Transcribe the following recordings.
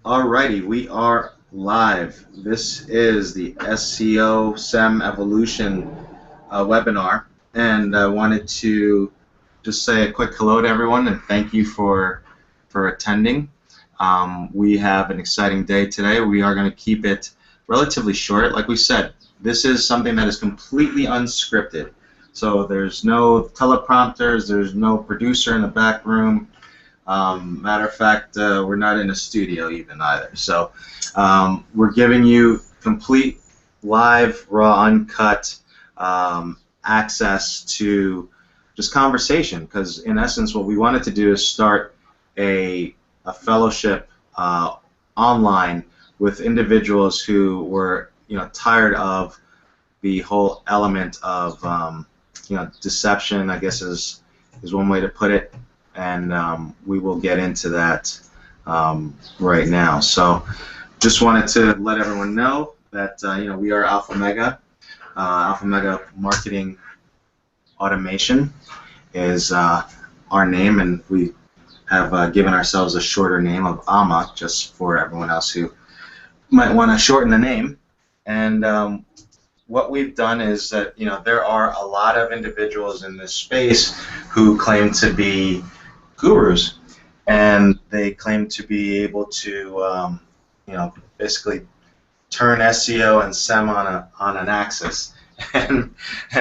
Alrighty, we are live. This is the SEO SEM Evolution webinar, and I wanted to just say a quick hello to everyone and thank you for attending. We have an exciting day today. We are going to keep it relatively short. Like we said, this is something that is completely unscripted. So there's no teleprompters, there's no producer in the back room. Matter of fact, we're not in a studio even either. So we're giving you complete live, raw, uncut access to just conversation, because in essence what we wanted to do is start a fellowship online with individuals who were tired of the whole element of deception, I guess is one way to put it, and we will get into that right now. So just wanted to let everyone know that we are Alpha Mega. Alpha Mega Marketing Automation is our name, and we have given ourselves a shorter name of AMA, just for everyone else who might want to shorten the name. And what we've done is that there are a lot of individuals in this space who claim to be gurus, and they claim to be able to basically turn SEO and SEM on an axis and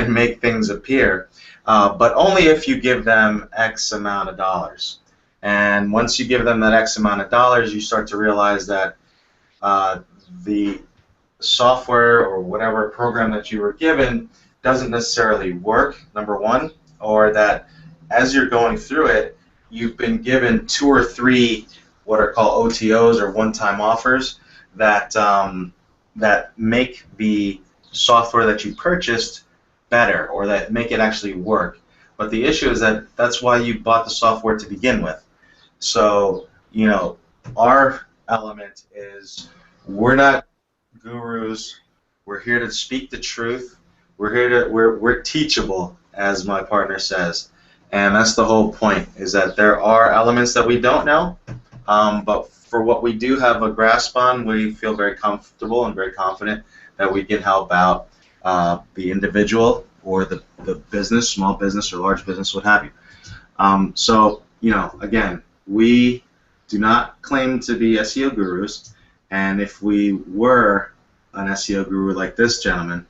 make things appear, but only if you give them X amount of dollars. And once you give them that X amount of dollars, you start to realize that the software or whatever program that you were given doesn't necessarily work, number one, or that as you're going through it, you've been given 2 or 3 what are called OTOs, or one-time offers, that that make the software that you purchased better, or that make it actually work. But the issue is that that's why you bought the software to begin with. So our element is, we're not gurus. We're here to speak the truth. We're teachable, as my partner says. And that's the whole point, is that there are elements that we don't know, but for what we do have a grasp on, we feel very comfortable and very confident that we can help out the individual or the business, small business or large business, what have you. So, again, we do not claim to be SEO gurus, and if we were an SEO guru like this gentleman,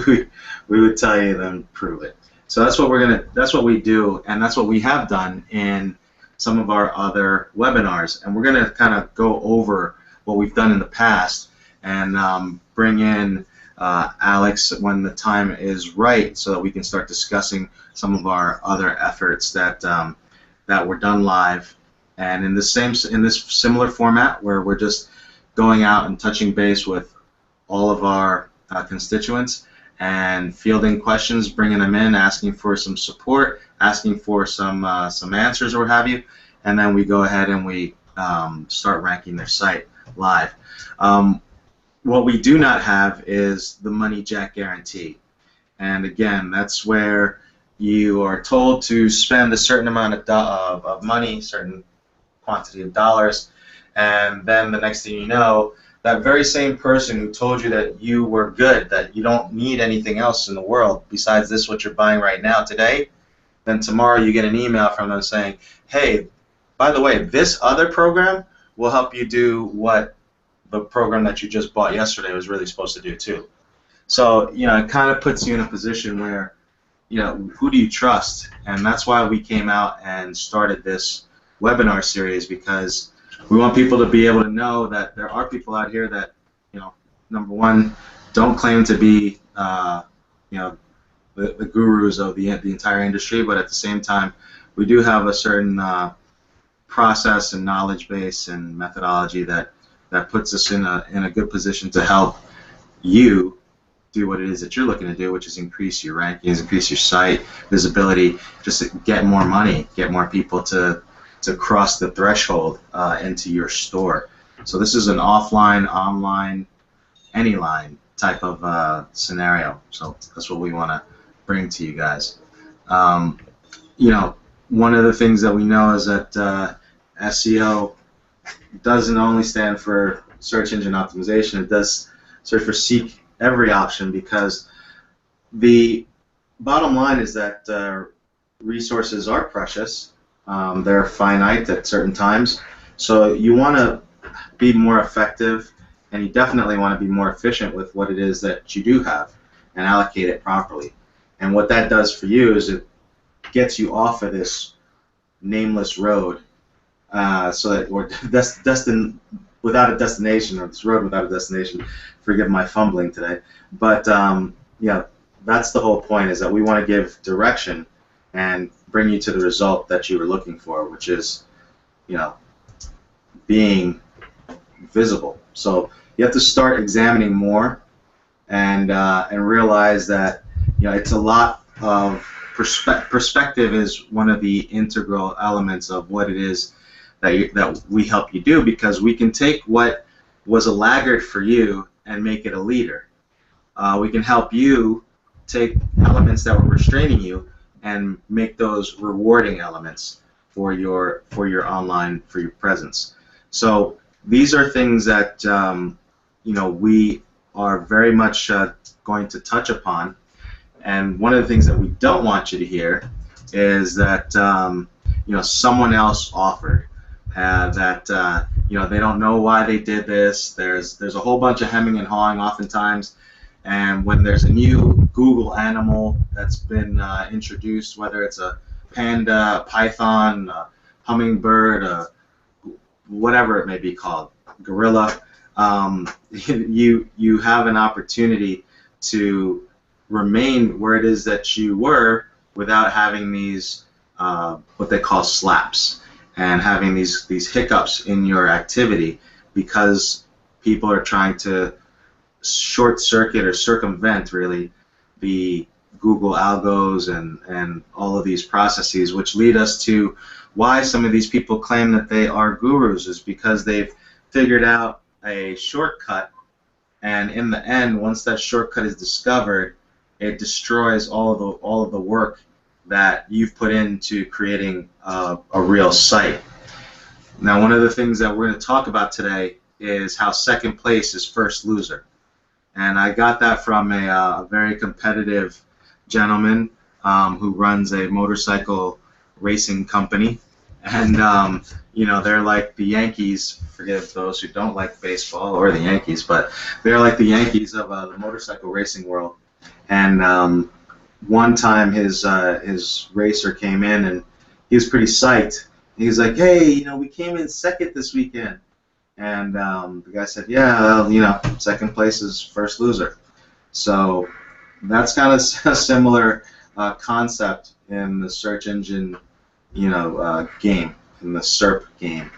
we would tell you, then prove it. So that's what we do, and that's what we have done in some of our other webinars. And we're gonna kind of go over what we've done in the past and bring in Alex when the time is right, so that we can start discussing some of our other efforts that were done live, and in this similar format, where we're just going out and touching base with all of our constituents and fielding questions, bringing them in, asking for some support, asking for some answers or what have you, and then we go ahead and we start ranking their site live. What we do not have is the money jack guarantee, and again, that's where you are told to spend a certain amount of money, certain quantity of dollars, and then the next thing you know, that very same person who told you that you were good, that you don't need anything else in the world besides this, what you're buying right now today, then tomorrow you get an email from them saying, hey, by the way, this other program will help you do what the program that you just bought yesterday was really supposed to do too. So it kind of puts you in a position where who do you trust? And that's why we came out and started this webinar series, because we want people to be able to know that there are people out here that, number one, don't claim to be, the gurus of the entire industry, but at the same time, we do have a certain process and knowledge base and methodology that puts us in a good position to help you do what it is that you're looking to do, which is increase your rankings, increase your site visibility, just to get more money, get more people to cross the threshold into your store. So this is an offline, online, any line type of scenario. So that's what we want to bring to you guys. One of the things that we know is that SEO doesn't only stand for search engine optimization. It does search for seek every option, because the bottom line is that resources are precious. They're finite at certain times. So you want to be more effective, and you definitely want to be more efficient with what it is that you do have and allocate it properly. And what that does for you is it gets you off of this nameless road, so that we're destined without a destination, or this road without a destination. Forgive my fumbling today, but yeah, that's the whole point, is that we want to give direction and bring you to the result that you were looking for, which is, being visible. So you have to start examining more, and realize that it's a lot of perspective is one of the integral elements of what it is that we help you do, because we can take what was a laggard for you and make it a leader. We can help you take elements that were restraining you and make those rewarding elements for your online, for your presence. So these are things that we are very much going to touch upon. And one of the things that we don't want you to hear is that someone else offered, that they don't know why they did this. There's a whole bunch of hemming and hawing oftentimes, and when there's a new Google animal that's been introduced, whether it's a panda, python, a hummingbird, whatever it may be called, gorilla, you have an opportunity to remain where it is that you were without having these what they call slaps, and having these hiccups in your activity, because people are trying to short circuit or circumvent really the Google algos and all of these processes, which lead us to why some of these people claim that they are gurus, is because they've figured out a shortcut, and in the end, once that shortcut is discovered, it destroys all of the work that you've put into creating a real site. Now, one of the things that we're going to talk about today is how second place is first loser. And I got that from a very competitive gentleman who runs a motorcycle racing company. And, they're like the Yankees. Forgive those who don't like baseball or the Yankees, but they're like the Yankees of the motorcycle racing world. And one time his racer came in, and he was pretty psyched. He's like, "Hey, we came in second this weekend." And the guy said, "Yeah, well, second place is first loser." So that's kind of a similar concept in the search engine, game, in the SERP game.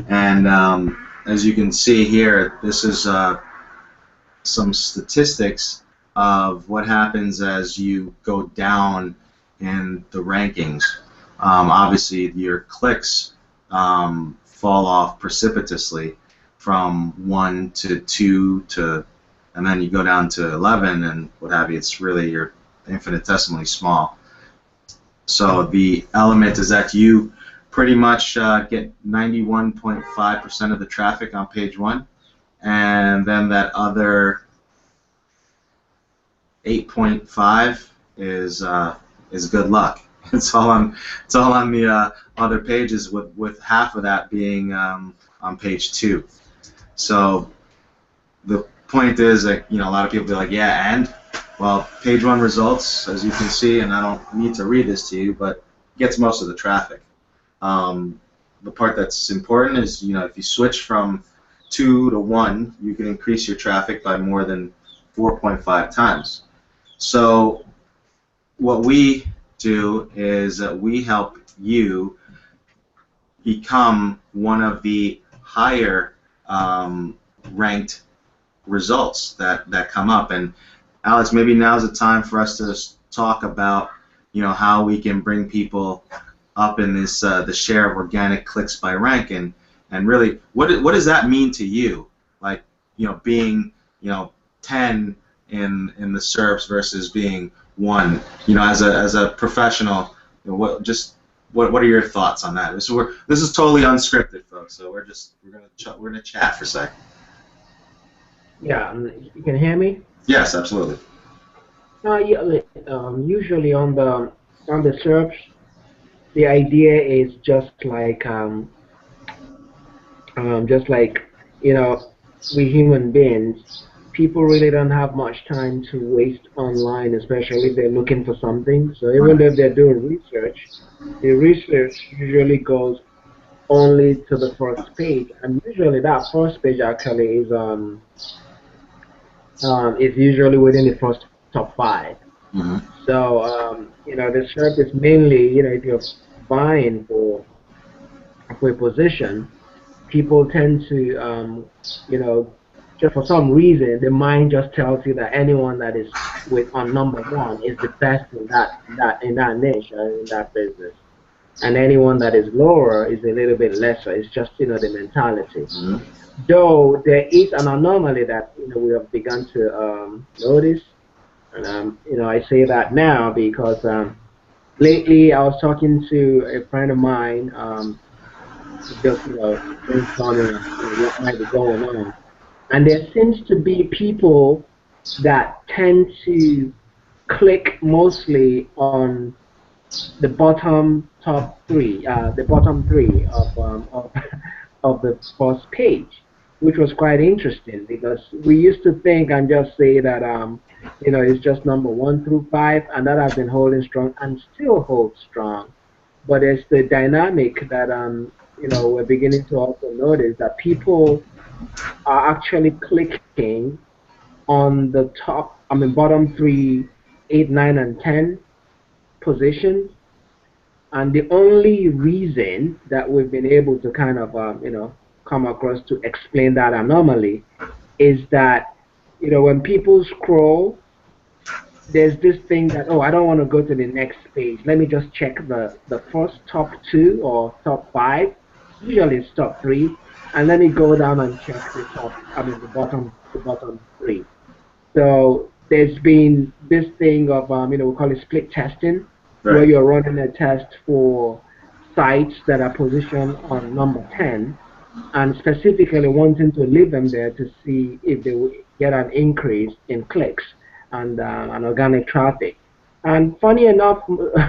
And as you can see here, this is some statistics of what happens as you go down in the rankings. Obviously, your clicks fall off precipitously from 1 to 2 to, and then you go down to 11 and what have you. It's really, you're infinitesimally small. So the element is that you pretty much get 91.5% of the traffic on page 1, and then that other 8.5 is good luck. It's all on the other pages, with half of that being on page 2. So the point is that a lot of people be like, yeah, and well, page 1 results, as you can see, and I don't need to read this to you, but gets most of the traffic. The part that's important is if you switch from 2 to 1, you can increase your traffic by more than 4.5 times. So what we do is that we help you become one of the higher ranked results that come up. And Alex, maybe now's the time for us to talk about how we can bring people up in this the share of organic clicks by rank, and really what does that mean to you, like being 10 in the SERPs versus being 1, as a professional, what what are your thoughts on that? This is totally unscripted, folks. So we're gonna chat for a sec. Yeah, you can hear me? Yes, absolutely. Yeah, usually on the search, the idea is just like you know, we human beings, people really don't have much time to waste online, especially if they're looking for something. So even Right. though if they're doing research, the research usually goes only to the first page, and usually that first page actually is usually within the first top five. Hmm. So, the SERP is mainly, if you're buying for a position, people tend to, just for some reason, the mind just tells you that anyone that is with on number one is the best in that niche or in that business, and anyone that is lower is a little bit lesser. It's just the mentality. Hmm. Though there is an anomaly that we have begun to notice, and I say that now because lately I was talking to a friend of mine, just brainstorming on what might be going on, and there seems to be people that tend to click mostly on the bottom three of the first page, which was quite interesting because we used to think and just say that it's just number one through five, and that has been holding strong and still holds strong. But it's the dynamic that we're beginning to also notice that people are actually clicking on the top, bottom three, 8, 9, and 10 positions, and the only reason that we've been able to kind of, come across to explain that anomaly is that, when people scroll, there's this thing that, oh, I don't want to go to the next page. Let me just check the first top two or top five. Usually it's top three. And let me go down and check the bottom three. So there's been this thing of, we call it split testing, where Right. you're running a test for sites that are positioned on number 10 and specifically wanting to leave them there to see if they will get an increase in clicks and organic traffic. And funny enough,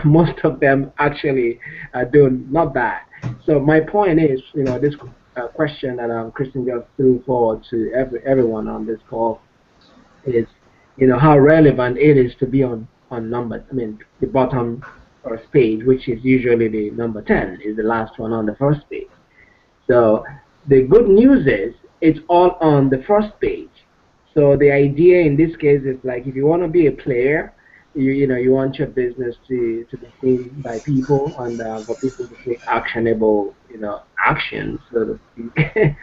most of them actually are doing not bad. So my point is, this question that Christian just threw forward to everyone on this call is, how relevant it is to be on number. I mean, the bottom first page, which is usually the number 10, is the last one on the first page. So the good news is it's all on the first page. So the idea in this case is like if you want to be a player, you want your business to be seen by people and for people to take actionable actions, so to speak.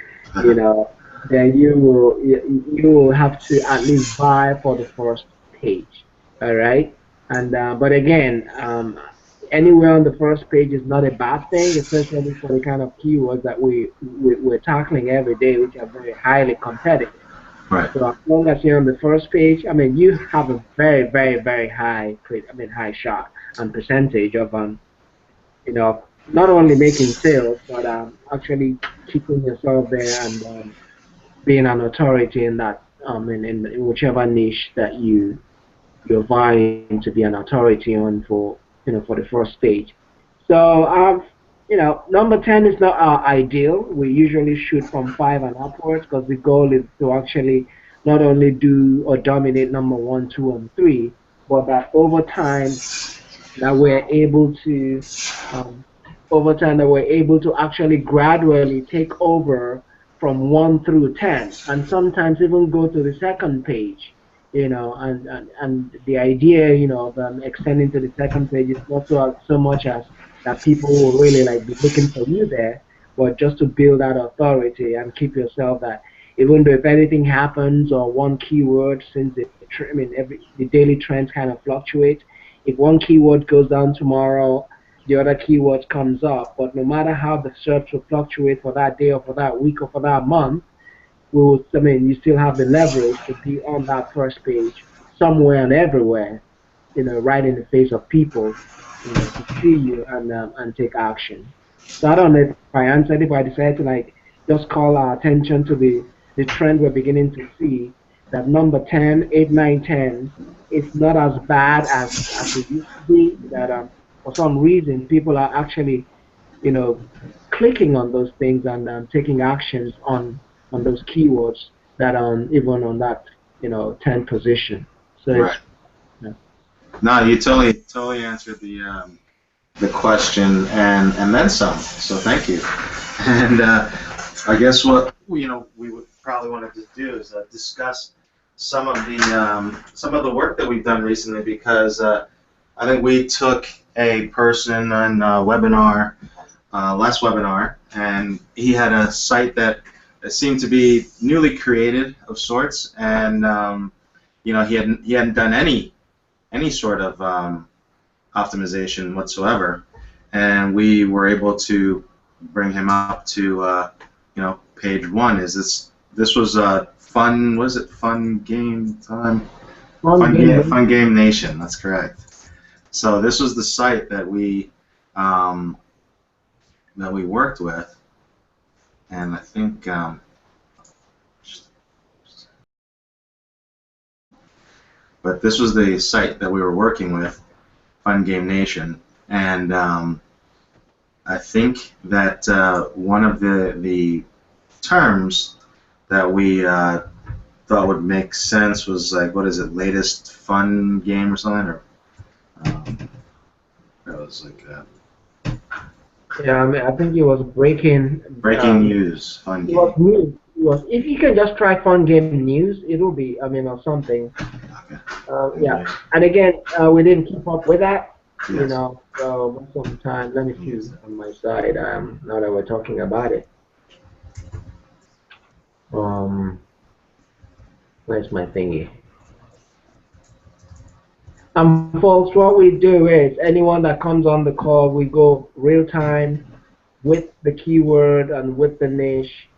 you know, then you will have to at least buy for the first page. All right, and but again, anywhere on the first page is not a bad thing, especially for the kind of keywords that we're tackling every day, which are very highly competitive. Right. So as long as you're on the first page, you have a very, very, very high shot and percentage of not only making sales, but actually keeping yourself there and being an authority in that in whichever niche that you're vying to be an authority on for the first stage. So number 10 is not our ideal. We usually shoot from 5 and upwards because the goal is to actually not only do or dominate number 1, 2, and 3, but that that we're able to um, over time that we're able to actually gradually take over from 1 through 10, and sometimes even go to the second page. And the idea, of extending to the second page is not so much as that people will really like be looking for you there, but just to build that authority and keep yourself that even though if anything happens or one keyword, since the daily trends kind of fluctuate, if one keyword goes down tomorrow, the other keyword comes up. But no matter how the search will fluctuate for that day or for that week or for that month, you still have the leverage to be on that first page somewhere and everywhere. right in the face of people, to see you and take action. So I don't know if I answered it, but I decided to like just call our attention to the trend we're beginning to see that number 10, 8, 9, 10 is not as bad as it used to be. That for some reason people are actually you know clicking on those things and taking actions on those keywords that even on that 10 position. So Right. it's yeah. No, you totally answered the question and then some. So thank you. And I guess what we would probably wanted to do is discuss some of the work that we've done recently because I think we took a person on webinar last webinar, and he had a site that seemed to be newly created of sorts, and he hadn't done any sort of optimization whatsoever, and we were able to bring him up to page one. This was fun? Was it Fun Game Time? Fun Game Nation. That's correct. So this was the site that um, we worked with, and I think but this was the site that we were working with, Fun Game Nation, and I think that one of the terms that we thought would make sense was like, what is it, latest fun game or something, or it was like Yeah, I mean, I think it was breaking news, fun it game. was news. It was, if you can just try fun game news, it'll be, I mean, or something. Okay. Yeah, and again, we didn't keep up with that, Yes. so most of the time, let me see on my side, now that we're talking about it. Where's my thingy? Folks, what we do is anyone that comes on the call, we go real time with the keyword and with the niche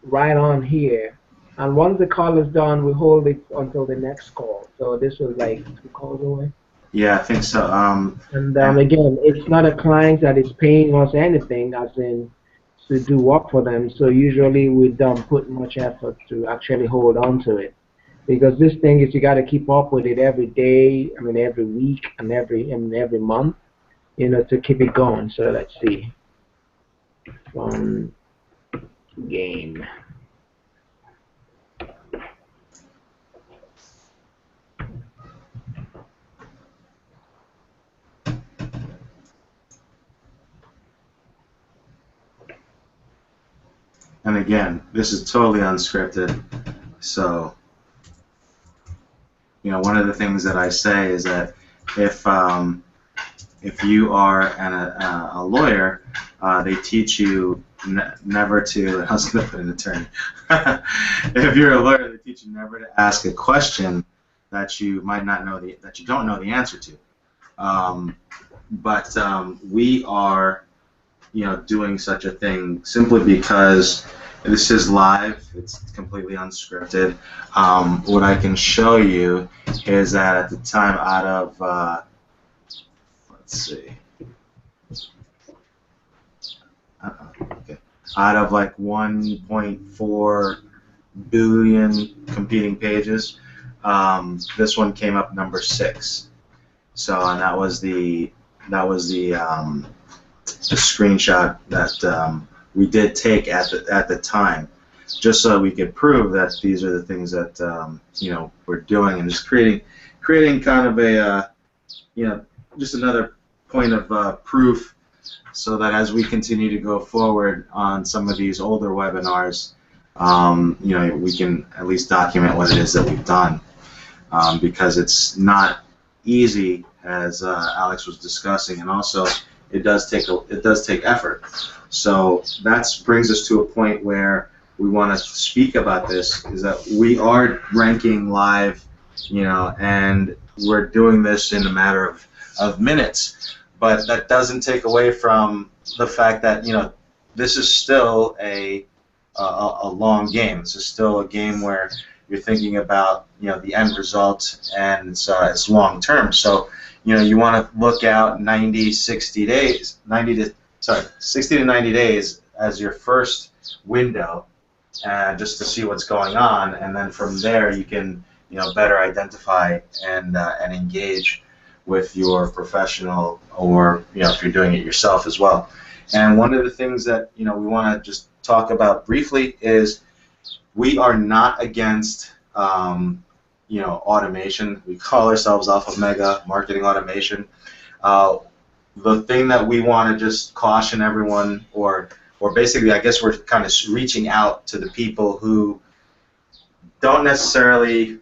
right on here. And once the call is done, we hold it until the next call. So this was like 2 calls away. Yeah, I think so. And again, it's not a client that is paying us anything, as in to do work for them. So usually we don't put much effort to actually hold on to it. Because this thing is you got to keep up with it every day, I mean every week and every month, to keep it going. So let's see. Fun game. And again, this is totally unscripted. So, one of the things that I say is that if you are a lawyer, they teach you never to. I was going to put an attorney. If you're a lawyer, they teach you never to ask a question that you might not know that you don't know the answer to. But we are, doing such a thing simply because this is live. It's completely unscripted. What I can show you is that at the time, out of let's see, okay, out of like 1.4 billion competing pages, this one came up number 6. So, and that was the screenshot that we did take at the time, just so we could prove that these are the things that we're doing, and just creating kind of a just another point of proof, so that as we continue to go forward on some of these older webinars, we can at least document what it is that we've done, because it's not easy, as Alex was discussing, and also it does take effort. So that brings us to a point where we want to speak about this, is that we are ranking live, and we're doing this in a matter of minutes. But that doesn't take away from the fact that this is still a long game. This is still a game where you're thinking about the end result, and it's long term. So you want to look out 60 days, 60 to 90 days as your first window, just to see what's going on, and then from there you can, better identify and engage with your professional, or if you're doing it yourself as well. And one of the things that we want to just talk about briefly is we are not against automation. We call ourselves Alpha Mega Marketing Automation. The thing that we want to just caution everyone, or basically, I guess we're kind of reaching out to the people who don't necessarily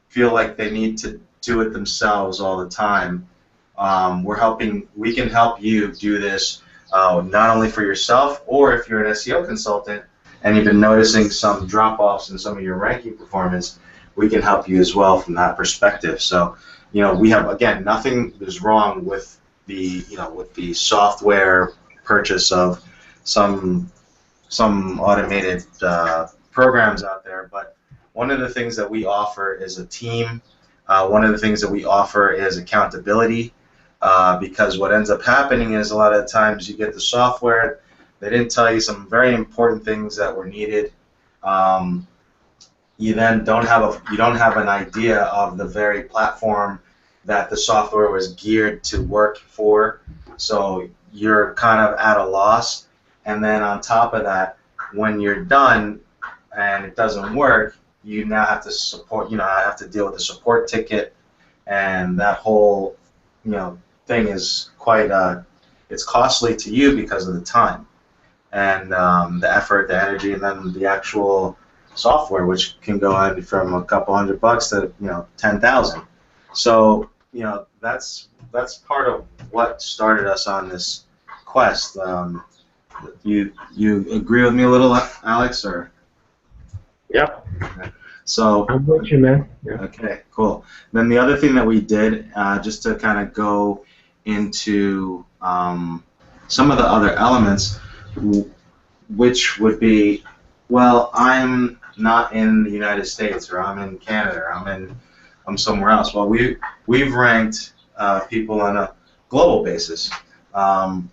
feel like they need to do it themselves all the time. We can help you do this not only for yourself, or if you're an SEO consultant and you've been noticing some drop-offs in some of your ranking performance, we can help you as well from that perspective. So, we have, again, nothing is wrong with the software purchase of some automated programs out there, but one of the things that we offer is a team. One of the things that we offer is accountability, because what ends up happening is a lot of the times you get the software, they didn't tell you some very important things that were needed. You then don't have an idea of the very platform that the software was geared to work for, so you're kind of at a loss. And then on top of that, when you're done and it doesn't work, you now have to have to deal with the support ticket, and that whole thing is quite it's costly to you because of the time and the effort, the energy, and then the actual software, which can go on from a couple $100 to 10,000. So that's part of what started us on this quest. You agree with me a little, Alex, or? Yep. So I'm with you, man. Yeah. Okay, cool. Then the other thing that we did, just to kind of go into some of the other elements, which would be, well, I'm not in the United States, or I'm in Canada, or I'm somewhere else. Well, we've ranked people on a global basis.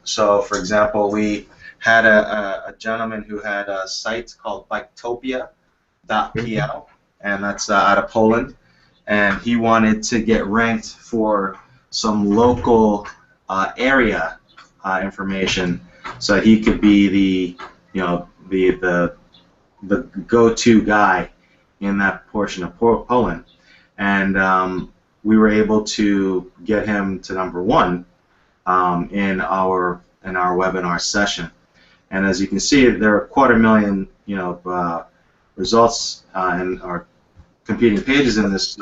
So, for example, we had a gentleman who had a site called Biketopia.pl, and that's out of Poland, and he wanted to get ranked for some local area information, so he could be the go-to guy in that portion of Poland, and we were able to get him to #1 in our webinar session. And as you can see, there are 250,000 results and our competing pages in this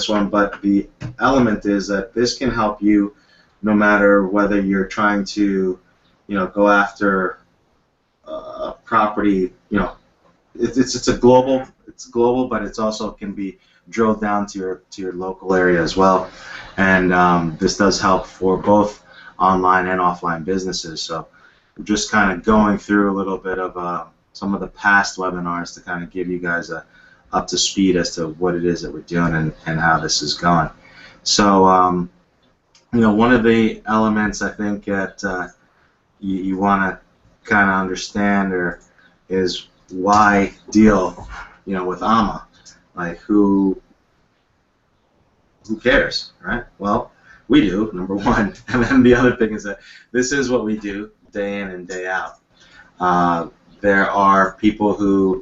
one. But the element is that this can help you no matter whether you're trying to go after a property. It's global, but it's also can be drilled down to your local area as well. And this does help for both online and offline businesses. So we're just kind of going through a little bit of some of the past webinars to kind of give you guys up to speed as to what it is that we're doing and how this is going. So one of the elements I think that you want to kind of understand is why deal with AMA. Like, who cares, right? Well, we do, #1, and then the other thing is that this is what we do day in and day out. There are people who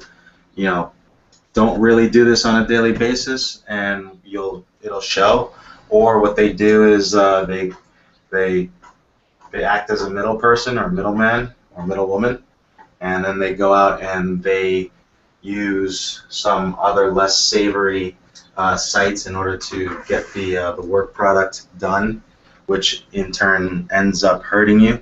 don't really do this on a daily basis, and it'll show. Or what they do is they act as a middle person or middleman or middle woman, and then they go out and they use some other less savory sites in order to get the work product done, which in turn ends up hurting you.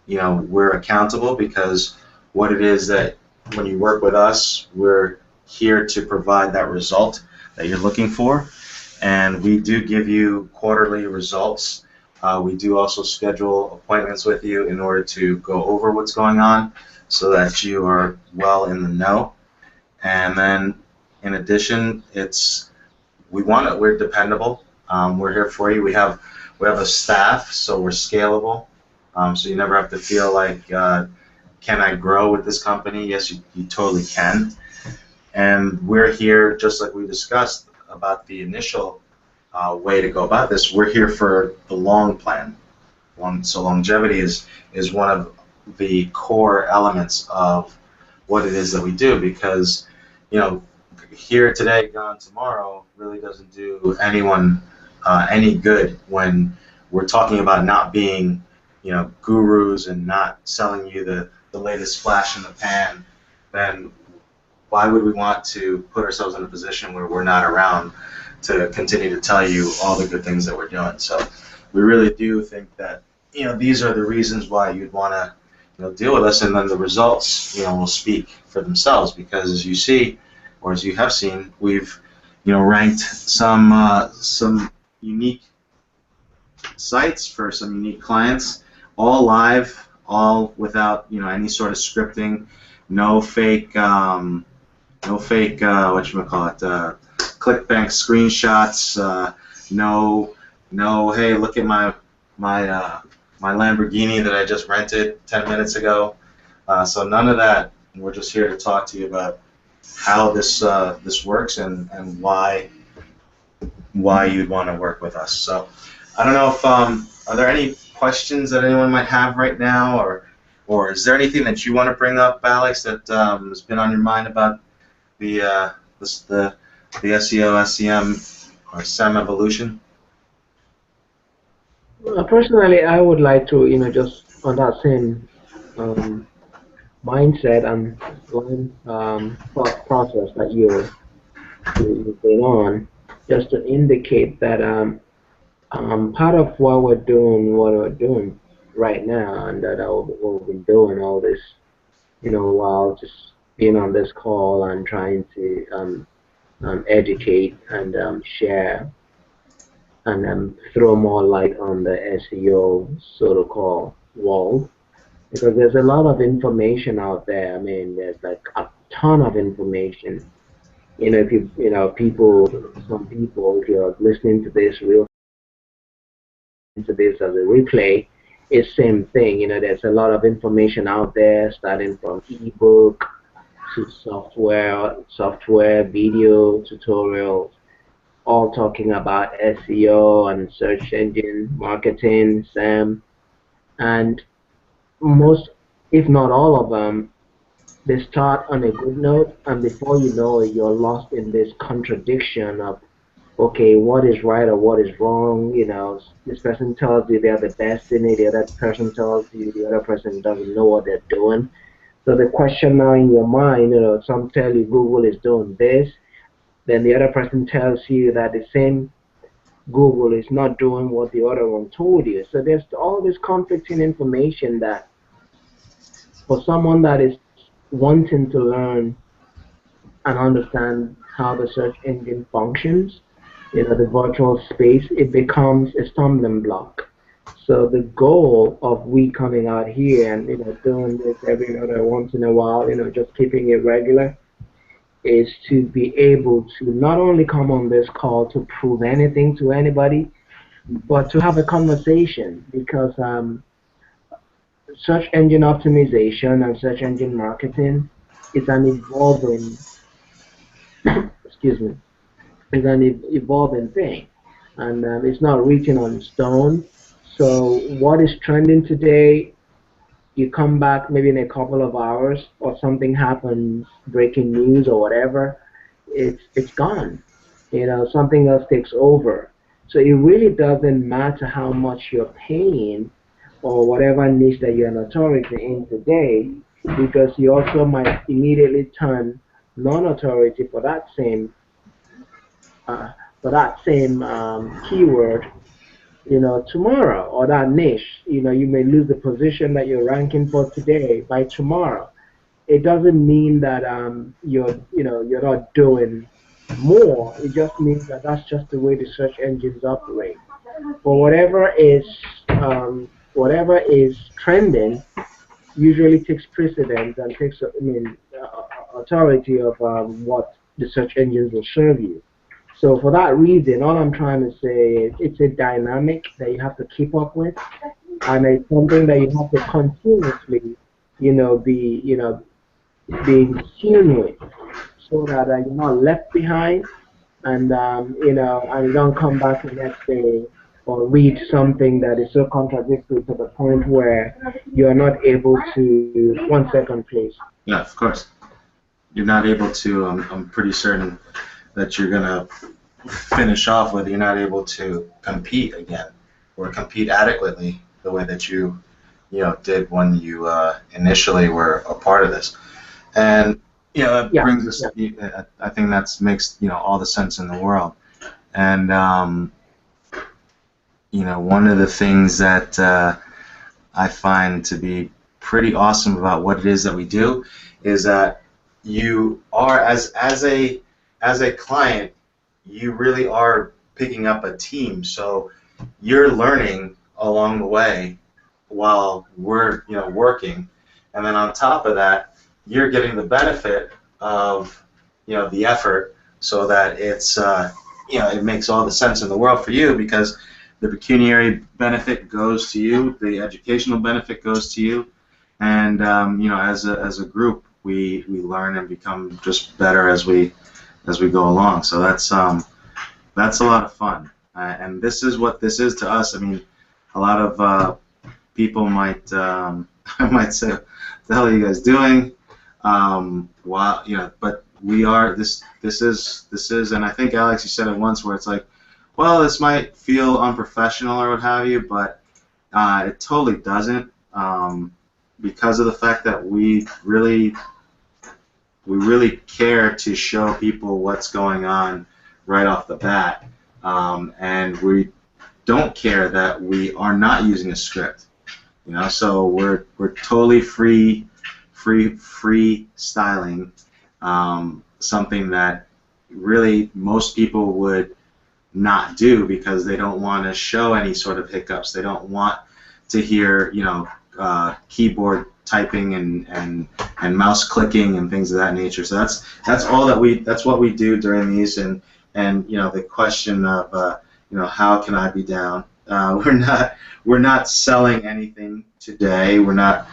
We're accountable because what it is that when you work with us, we're here to provide that result that you're looking for, and we do give you quarterly results. We do also schedule appointments with you in order to go over what's going on so that you are well in the know. And then in addition, we're dependable. We're here for you. We have a staff, so we're scalable. So you never have to feel like, can I grow with this company? Yes, you totally can. And we're here, just like we discussed about the initial way to go about this. We're here for the long plan. So longevity is one of the core elements of what it is that we do, because here today, gone tomorrow really doesn't do anyone any good when we're talking about not being gurus and not selling you the latest flash in the pan. Then why would we want to put ourselves in a position where we're not around to continue to tell you all the good things that we're doing? So we really do think that these are the reasons why you'd want to deal with us, and then the results will speak for themselves, because as you see, or as you have seen, we've ranked some unique sites for some unique clients, all live, all without any sort of scripting, no fake whatchamacallit, ClickBank screenshots, no hey, look at my Lamborghini that I just rented 10 minutes ago. So none of that. We're just here to talk to you about how this works and why you'd want to work with us. So I don't know if are there any questions that anyone might have right now, or is there anything that you want to bring up, Alex, that has been on your mind about the SEO, SEM, or SEM evolution? Personally, I would like to, just on that same mindset and thought process that you've been on, just to indicate that part of what we're doing right now, and that what we've been doing all this, while just being on this call and trying to educate and share and throw more light on the SEO protocol world, because there's a lot of information out there. I mean, there's like a ton of information. If some people, if you're listening to this as a replay, it's same thing. There's a lot of information out there, starting from ebook to software, video tutorials, all talking about SEO and search engine marketing, SEM, and most, if not all of them, they start on a good note, and before you know it, you're lost in this contradiction of, okay, what is right or what is wrong? This person tells you they're the best in it, the other person tells you the other person doesn't know what they're doing. So the question now in your mind, some tell you Google is doing this, then the other person tells you that the same Google is not doing what the other one told you. So there's all this conflicting information that, for someone that is wanting to learn and understand how the search engine functions, the virtual space, it becomes a stumbling block. So the goal of we coming out here and doing this every other once in a while, just keeping it regular, is to be able to not only come on this call to prove anything to anybody, but to have a conversation, because search engine optimization and search engine marketing is an evolving excuse me, is an evolving thing, and it's not written on stone. So what is trending today, you come back maybe in a couple of hours, or something happens, breaking news or whatever, it's gone. Something else takes over. So it really doesn't matter how much you're paying or whatever niche that you're an authority in today, because you also might immediately turn non-authority for that same keyword, tomorrow, or that niche. You may lose the position that you're ranking for today by tomorrow. It doesn't mean that you're not doing more. It just means that that's just the way the search engines operate. For whatever is trending usually takes precedence and takes, authority of what the search engines will serve you. So for that reason, all I'm trying to say is it's a dynamic that you have to keep up with, and it's something that you have to continuously, be in tune with, so that you're not left behind, and and you don't come back the next day or read something that is so contradictory to the point where you're not able to. 1 second, please. Yeah, of course. You're not able to. I'm pretty certain that you're gonna finish off with. You're not able to compete again or compete adequately the way that you did when you initially were a part of this. And that Yeah, brings us. yeah, I think that makes all the sense in the world. And one of the things that I find to be pretty awesome about what it is that we do is that you are as a client, you really are picking up a team. So you're learning along the way while we're working, and then on top of that, you're getting the benefit of the effort, so that it makes all the sense in the world for you, because the pecuniary benefit goes to you, the educational benefit goes to you, and as a group, we learn and become just better as we go along. So that's a lot of fun, and this is what this is to us. I mean, a lot of people might might say, "What the hell are you guys doing?" While but we are this is, and I think Alex, you said it once, where it's like, well, this might feel unprofessional or what have you, but it totally doesn't, because of the fact that we really care to show people what's going on right off the bat, and we don't care that we are not using a script. So we're totally free styling, something that really most people would not do, because they don't want to show any sort of hiccups. They don't want to hear keyboard typing and mouse clicking and things of that nature. So that's what we do during these, and the question of how can I be down? We're not selling anything today. We're not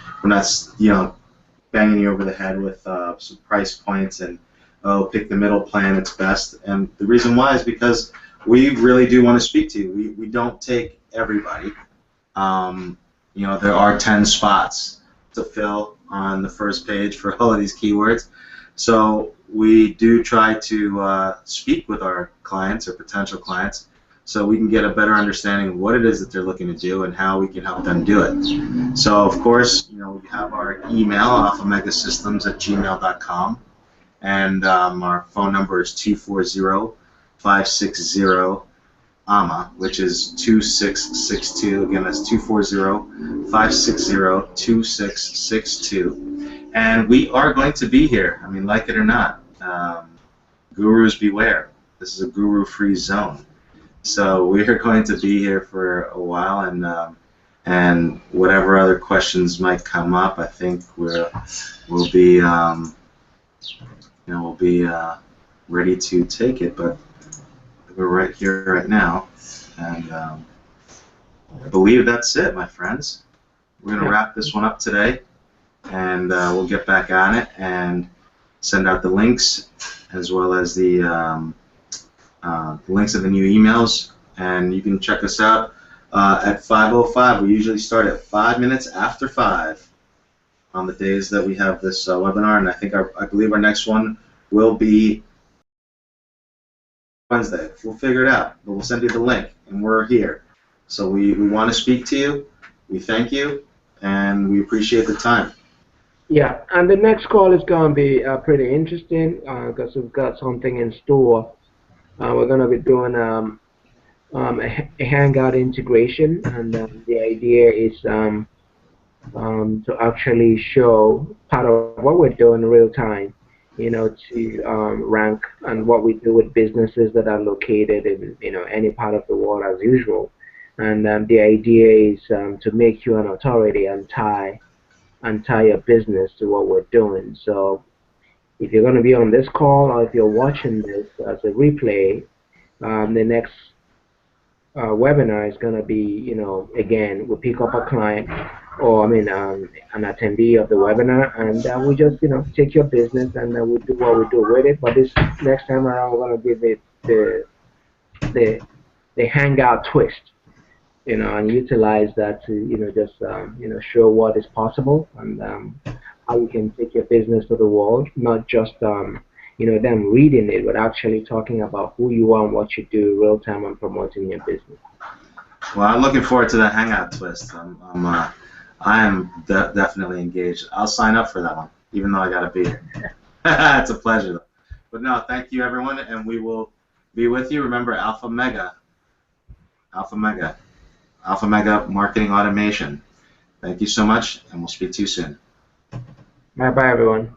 banging you over the head with some price points and, oh, pick the middle plan, it's best. And the reason why is because we really do want to speak to you. We don't take everybody. There are 10 spots to fill on the first page for all of these keywords. So we do try to speak with our clients or potential clients, so we can get a better understanding of what it is that they're looking to do and how we can help them do it. So of course, we have our email, alphamegasystems@gmail.com, and our phone number is 240-560-AMA, which is 2662. Again, that's 240-560-2662. And we are going to be here. I mean, like it or not. Gurus beware. This is a guru-free zone. So we are going to be here for a while, and whatever other questions might come up, I think we'll be ready to take it. But we're right here right now, and I believe that's it, my friends. We're going to wrap this one up today, and we'll get back on it and send out the links, as well as the links of the new emails, and you can check us out at 5:05. We usually start at 5 minutes after 5 on the days that we have this webinar, and I believe our next one will be Wednesday. We'll figure it out, but we'll send you the link, and we're here. So we want to speak to you. We thank you, and we appreciate the time. Yeah, and the next call is going to be pretty interesting, because we've got something in store. We're going to be doing a Hangout integration, and the idea is to actually show part of what we're doing in real time, to rank and what we do with businesses that are located in any part of the world as usual. And the idea is to make you an authority and tie your business to what we're doing. So if you're going to be on this call, or if you're watching this as a replay, The next webinar is going to be, again, we pick up a client or, an attendee of the webinar, and we just, take your business and we do what we do with it. But this next time around, we're going to give it the, the hangout twist, and utilize that to, just, show what is possible and how you can take your business to the world, not just, them reading it, but actually talking about who you are and what you do real time and promoting your business. Well, I'm looking forward to that hangout twist. I am definitely engaged. I'll sign up for that one, even though I gotta be here. It's a pleasure, though. But no, thank you, everyone, and we will be with you. Remember, Alpha Mega Marketing Automation. Thank you so much, and we'll speak to you soon. Bye, everyone.